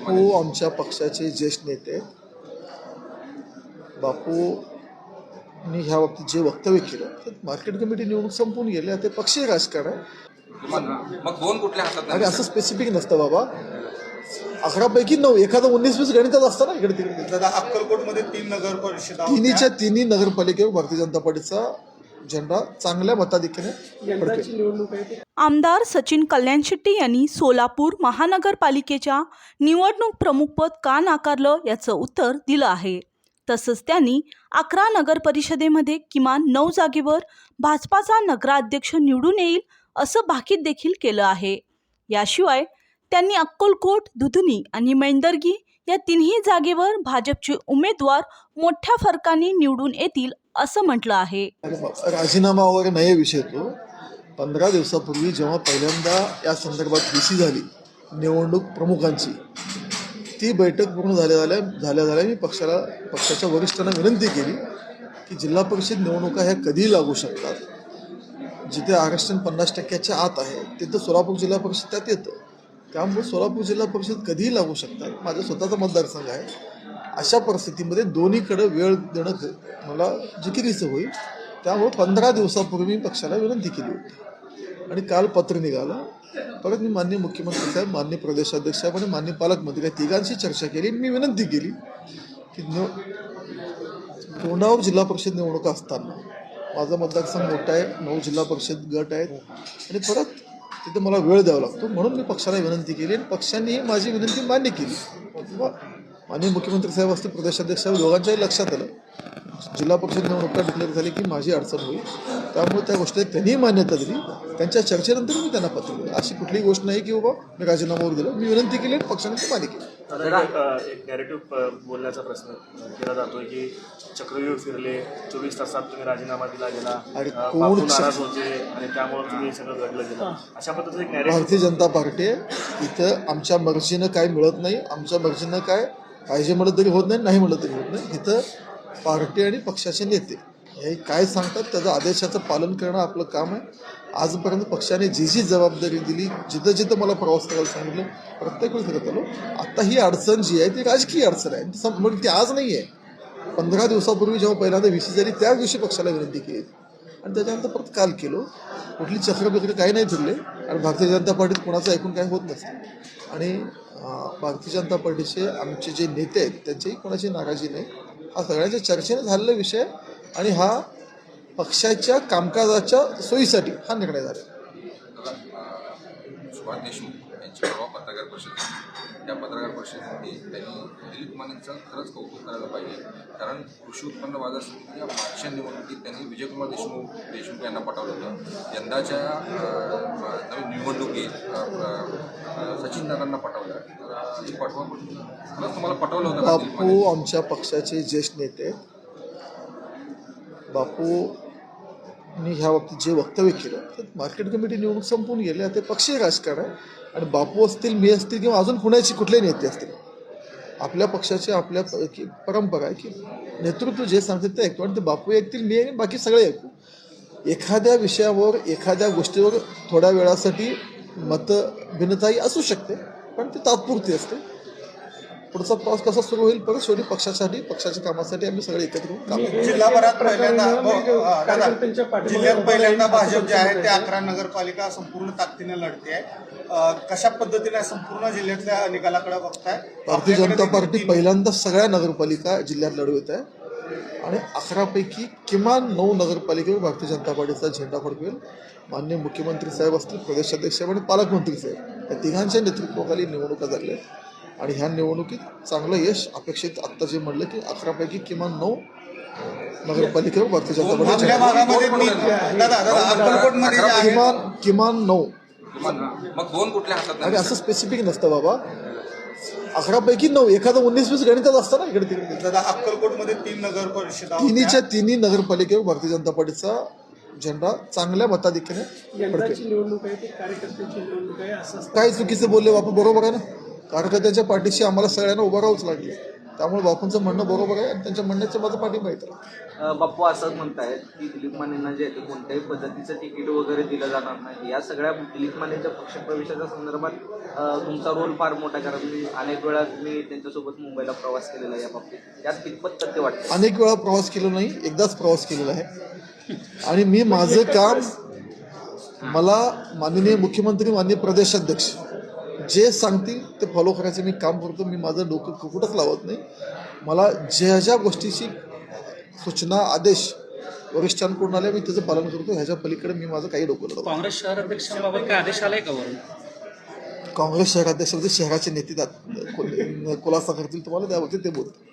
बापू आमच्या पक्षाचे ज्येष्ठ नेते बापूंनी ह्या बाबतीत जे वक्तव्य केलं तर मार्केट कमिटी निवडणूक संपून गेले ते पक्षीय राजकारण आहे. मग दोन कुठल्या हातात आणि असं स्पेसिफिक नसतं बाबा. 11पैकी 9 एखादं 19-20 गणितात असतं ना इकडे तिकडे. दादा अक्कलकोटमध्ये 3 नगर परिषदा तिन्हीच्या तिन्ही नगरपालिकेवर भारतीय जनता पार्टीचा झेंडा चांगल्या मताधिक्याने पडतो. आमदार सचिन कल्याणशेट्टी यांनी सोलापूर महानगरपालिकेच्या निवडणूक प्रमुखपद का नाकारलं याचं उत्तर दिलं आहे. तसंच त्यांनी 11 नगर परिषदेमध्ये किमान 9 जागेवर भाजपाचा नगराध्यक्ष निवडून येईल असं भाकीत देखील केलं आहे. याशिवाय त्यांनी अक्कलकोट, दुधनी आणि मैंदर्गी या तिन्ही जागेवर भाजपचे उमेदवार मोठ्या फरकाने निवडून येतील असं म्हटलं आहे. राजीनामा वगैरे नाही विषय तो. 15 दिवसापूर्वी जेव्हा पहिल्यांदा या संदर्भात VC झाली निवडणूक प्रमुखांची, ती बैठक पूर्ण झाल्या मी पक्षाच्या वरिष्ठांना विनंती केली की जिल्हा परिषद निवडणुका ह्या कधीही लागू शकतात. जिथे आरक्षण 50% आत आहे तिथं सोलापूर जिल्हा परिषद त्यात येतं. त्यामुळे सोलापूर जिल्हा परिषद कधीही लागू शकतात. माझा स्वतःचा मतदारसंघ आहे. अशा परिस्थितीमध्ये दोन्हीकडे वेळ देणं मला जिकिरीचं होईल. त्यामुळे 15 दिवसापूर्वी मी पक्षाला विनंती केली होती आणि काल पत्र निघालं. परत मी माननीय मुख्यमंत्री साहेब, माननीय प्रदेशाध्यक्ष साहेब आणि माननीय पालकमंत्री या तिघांशी चर्चा केली. मी विनंती केली की तोंडावर जिल्हा परिषद निवडणुका असताना माझा मतदारसंघ मोठा आहे, 9 जिल्हा परिषद गट आहेत आणि परत तिथे मला वेळ द्यावा लागतो. म्हणून मी पक्षाला विनंती केली आणि पक्षांनीही माझी विनंती मान्य केली. माननीय मुख्यमंत्री साहेब असतील, प्रदेशाध्यक्ष साहेब दोघांच्याही लक्षात आलं जिल्हा परिषद निवडणुका डिक्लेअर झाली की माझी अडचण होईल. त्यामुळे त्या गोष्टीत त्यांनीही मान्यता दिली. त्यांच्या चर्चेनंतर मी त्यांना पत्र दिलं. अशी कुठलीही गोष्ट नाही की बाबा मी राजीनामावर दिलं. मी विनंती केली आणि पक्षाने ते मान्य केली. एक नॅरेटिव्ह बोलण्याचा प्रश्न केला जातोय की चक्रव्यूह फिरले, 24 तासात तुम्ही राजीनामा दिला गेला, बापू नाराज होते आणि त्यामुळे तुम्ही सगळं घडलं गेलं, अशा पद्धतीचं एक नॅरेटिव्ह. भारतीय जनता पार्टी आहे. इथं आमच्या मर्जीनं काय मिळत नाही, आमच्या मर्जीनं काय पाहिजे म्हणलं तरी होत नाही, नाही म्हणलं तरी होत नाही. इथं पार्टी आणि पक्षाचे नेते हे काय सांगतात त्याचं आदेशाचं पालन करणं आपलं काम आहे. आजपर्यंत पक्षाने जी जबाबदारी दिली, जिथं मला प्रवास करायला सांगितलं प्रत्येक वेळी करत आलो. आता ही अडचण जी आहे ती राजकीय अडचण आहे, मग ती आज नाही आहे. 15 दिवसापूर्वी जेव्हा पहिल्यांदा VC झाली त्याच दिवशी पक्षाला विनंती केली आणि त्याच्यानंतर परत काल केलो. कुठली चक्रबिक्री काही नाही फिरले आणि भारतीय जनता पार्टीत कोणाचं ऐकून काय होत नसतं. आणि भारतीय जनता पार्टीचे आमचे जे नेते आहेत त्यांच्याही कोणाची नाराजी नाही. हा सगळ्यांच्या चर्चेने झालेला विषय आणि हा पक्षाच्या कामकाजाच्या सोयीसाठी हा निर्णय झाला. सुभाष देशमुख यांची परवा पत्रकार परिषद, त्या पत्रकार परिषदेमध्ये त्यांनी दिलीप मानेंचं खरंच कौतुक करायला पाहिजे. कारण कृषी उत्पन्न बाजार समितीच्या मागच्या निवडणुकीत त्यांनी विजयकुमार देशमुख यांना पटवलं होतं. यंदाच्या नवीन निवडणुकीत सचिन दादांना पटवलं. खरंच तुम्हाला पटवलं होतं? बापू आमच्या पक्षाचे ज्येष्ठ नेते बापूंनी ह्या बाबतीत जे वक्तव्य केलं तर मार्केट कमिटी निवडणूक संपून गेले ते पक्षीय राजकारण आहे. आणि बापू असतील, मी असतील किंवा अजून कुणाची कुठलेही नेते असतील, आपल्या पक्षाची आपल्या परंपरा आहे की नेतृत्व जे सांगतात ते ऐकतो आणि ते बापू ऐकतील, मी ऐकून, बाकी सगळे ऐकू. एखाद्या विषयावर एखाद्या गोष्टीवर थोड्या वेळासाठी मतभिन्नताही असू शकते पण ती तात्पुरती असते. पुढचा प्रवास कसा सुरू होईल परत शेवटी पक्षासाठी, पक्षाच्या कामासाठी आम्ही सगळे एकत्र होऊन काम करू. जिल्ह्याभरात पहिल्यांदा भाजप जे आहे ते 11 नगरपालिका संपूर्ण ताकदीने लढते आहे. कशा पद्धतीने संपूर्ण जिल्ह्यातल्या निकालाकडे बघताय? भारतीय जनता पार्टी पहिल्यांदा सगळ्या नगरपालिका जिल्ह्यात लढवत आहे आणि 11पैकी किमान 9 नगरपालिकेवर भारतीय जनता पार्टीचा झेंडा फडकवेल. माननीय मुख्यमंत्री साहेब असतील, प्रदेशाध्यक्ष साहेब आणि पालकमंत्री साहेब या तिघांच्या नेतृत्वाखाली निवडणुका झाल्या आणि ह्या निवडणुकीत चांगलं यश अपेक्षित. आत्ता जे म्हणलं की 11पैकी किमान 9 नगरपालिकेवर भारतीय जनता पार्टी किमान 9. मग दोन कुठल्या हातात? आणि असं स्पेसिफिक नसतं बाबा. 11पैकी 9 एखादं 19-20 गणितात असतं ना इकडे तिकडे. दादा अक्कलकोटमध्ये 3 नगर परिषदा तिन्हीच्या तिन्ही नगरपालिकेवर भारतीय जनता पार्टीचा झेंडा चांगल्या मताधिक्याने पडतो. काय चुकीचं बोलले बापू? बरोबर आहे ना. कार्यकर्त्याच्या पाठीशी आम्हाला सगळ्यांना उभं राहावंच लागले. त्यामुळे बापूंचं म्हणणं बरोबर आहे आणि त्यांच्या म्हणण्याचं माझं पाठिंबा आहे त्याला. बाप्पू असंच म्हणतायत की दिलीप मानेंना जे आहे ते कोणत्याही पद्धतीचं तिकीट वगैरे दिलं जाणार नाही. या सगळ्या दिलीप मानेंच्या पक्षप्रवेशाच्या संदर्भात तुमचा रोल फार मोठा आहे, कारण मी अनेक वेळा तुम्ही त्यांच्यासोबत मुंबईला प्रवास केलेला आहे. या बाबतीत यात कितपत तथ्य वाटतं? अनेक वेळा प्रवास केला नाही, एकदाच प्रवास केलेला आहे आणि मी माझं काम, मला माननीय मुख्यमंत्री, माननीय प्रदेशाध्यक्ष जे सांगतील ते फॉलो करायचं मी काम करतो. मी माझं डोकं कुठंच लावत नाही. मला ज्या गोष्टीची सूचना, आदेश वरिष्ठांकडून आले मी त्याचं पालन करतो. ह्याच्या पलीकडे मी माझं काही डोकं लावतो. काँग्रेस शहराध्यक्षांबाबत काय आदेश आलाय का वरून? काँग्रेस शहराध्यक्ष शहराचे नेते खुलासा करतील तुम्हाला, त्याबाबतीत ते बोलतील.